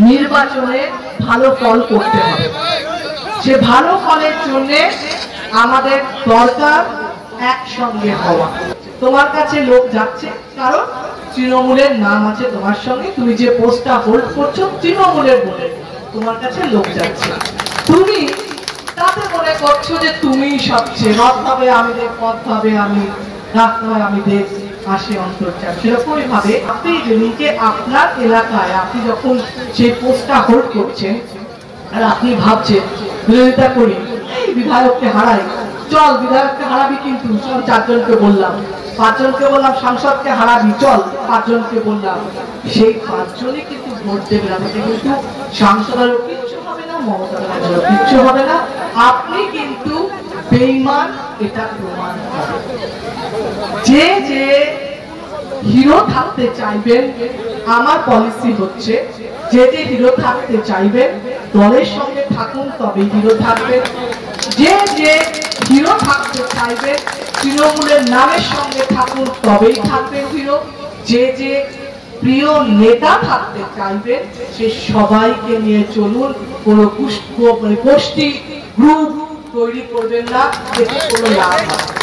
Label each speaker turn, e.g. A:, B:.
A: নির্বাচনে ভালো ফল করতে হবে। সে ভালো ফলের জন্য আমাদের দরকার একসঙ্গে হওয়া। তোমার কাছে লোক যাচ্ছে কারণ তৃণমূলের নাম আছে তোমার সঙ্গে, তুমি যে পোস্টটা হোল্ড করছো তৃণমূলের বলে তোমার কাছে লোক যাচ্ছে, তুমি তাতে মনে করছো যে তুমি সবচেয়ে রথ হবে আমি দেখ, পথ হবে আমি রাত নয় আমি দেখ, আসে অন্তর্চার। সেরকমই ভাবে আপনি নিজে আপনার এলাকায় আপনি যখন সেই পোস্টটা হোল্ড করছেন আর আপনি ভাবছেন বিরোধিতা করি, এই বিধায়ককে হারাই, চল বিধায়ককে হারাবি কিন্তু চল 4 জনকে বললাম, 5 জনকে বললাম সাংসদকে হারাবি চল 5 জনকে বললাম, সেই 5 জনই কিন্তু ভোট দেবে না, কিন্তু সাংসদেরও কিচ্ছু হবে না, মমতা ব্যানার্জিরও কিচ্ছু হবে না, আপনি কিন্তু বেঈমান এটা প্রমাণ করে। যে যে হিরো থাকতে চাইবেন, আমার পলিসি হচ্ছে যে যে হিরো থাকতে চাইবেন দলের সঙ্গে থাকুন তবে হিরো থাকবেন, যে যে হিরো থাকতে চাইবেন তৃণমূলের নামের সঙ্গে থাকুন তবেই থাকবেন হিরো, যে যে প্রিয় নেতা থাকতে চাইবেন সে সবাইকে নিয়ে চলুন, কোনো গোষ্ঠী গ্রুপ তৈরি করবেন না, এতে কোনো লাভ হবে।